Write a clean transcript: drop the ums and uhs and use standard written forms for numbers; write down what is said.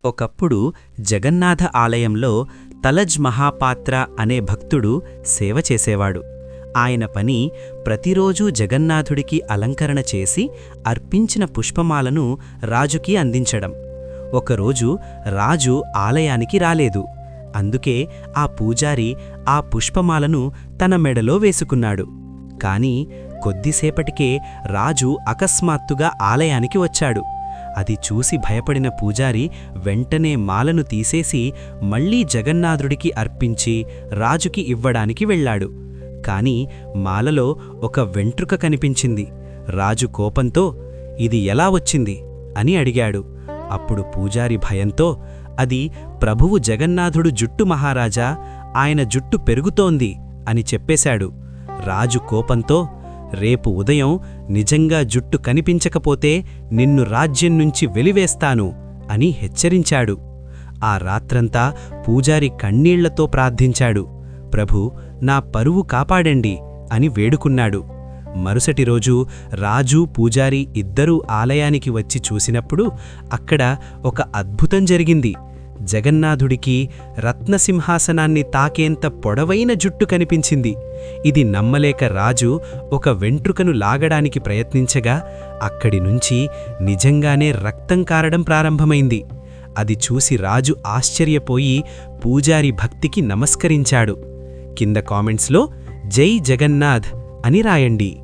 ఒకప్పుడు జగన్నాథ ఆలయంలో తలజ్ మహాపాత్ర అనే భక్తుడు సేవ చేసేవాడు. ఆయన పని ప్రతిరోజూ జగన్నాథుడికి అలంకరణ చేసి అర్పించిన పుష్పమాలను రాజుకి అందించడం. ఒకరోజు రాజు ఆలయానికి రాలేదు. అందుకే ఆ పూజారి ఆ పుష్పమాలను తన మెడలో వేసుకున్నాడు. కాని కొద్దిసేపటికే రాజు అకస్మాత్తుగా ఆలయానికి వచ్చాడు. అది చూసి భయపడిన పూజారి వెంటనే మాలను తీసేసి మళ్లీ జగన్నాథుడికి అర్పించి రాజుకి ఇవ్వడానికి వెళ్ళాడు. కాని మాలలో ఒక వెంట్రుక కనిపించింది. రాజు కోపంతో ఇది ఎలా వచ్చింది అని అడిగాడు. అప్పుడు పూజారి భయంతో అది ప్రభువు జగన్నాథుడు జుట్టు మహారాజా, ఆయన జుట్టు పెరుగుతోంది అని చెప్పేశాడు. రాజు కోపంతో రేపు ఉదయం నిజంగా జుట్టు కనిపించకపోతే నిన్ను రాజ్యం నుంచి వెలివేస్తాను అని హెచ్చరించాడు. ఆ రాత్రంతా పూజారి కన్నీళ్లతో ప్రార్థించాడు. ప్రభూ, నా పరువు కాపాడండి అని వేడుకున్నాడు. మరుసటి రోజు రాజు పూజారి ఇద్దరూ ఆలయానికి వచ్చి చూసినప్పుడు అక్కడ ఒక అద్భుతం జరిగింది. జగన్నాథుడికి రత్నసింహాసనాన్ని తాకేంత పొడవైన జుట్టు కనిపించింది. ఇది నమ్మలేక రాజు ఒక వెంట్రుకను లాగడానికి ప్రయత్నించగా అక్కడి నుంచి నిజంగానే రక్తం కారడం ప్రారంభమైంది. అది చూసి రాజు ఆశ్చర్యపోయి పూజారి భక్తికి నమస్కరించాడు. కింద కామెంట్స్లో జై జగన్నాథ్ అని రాయండి.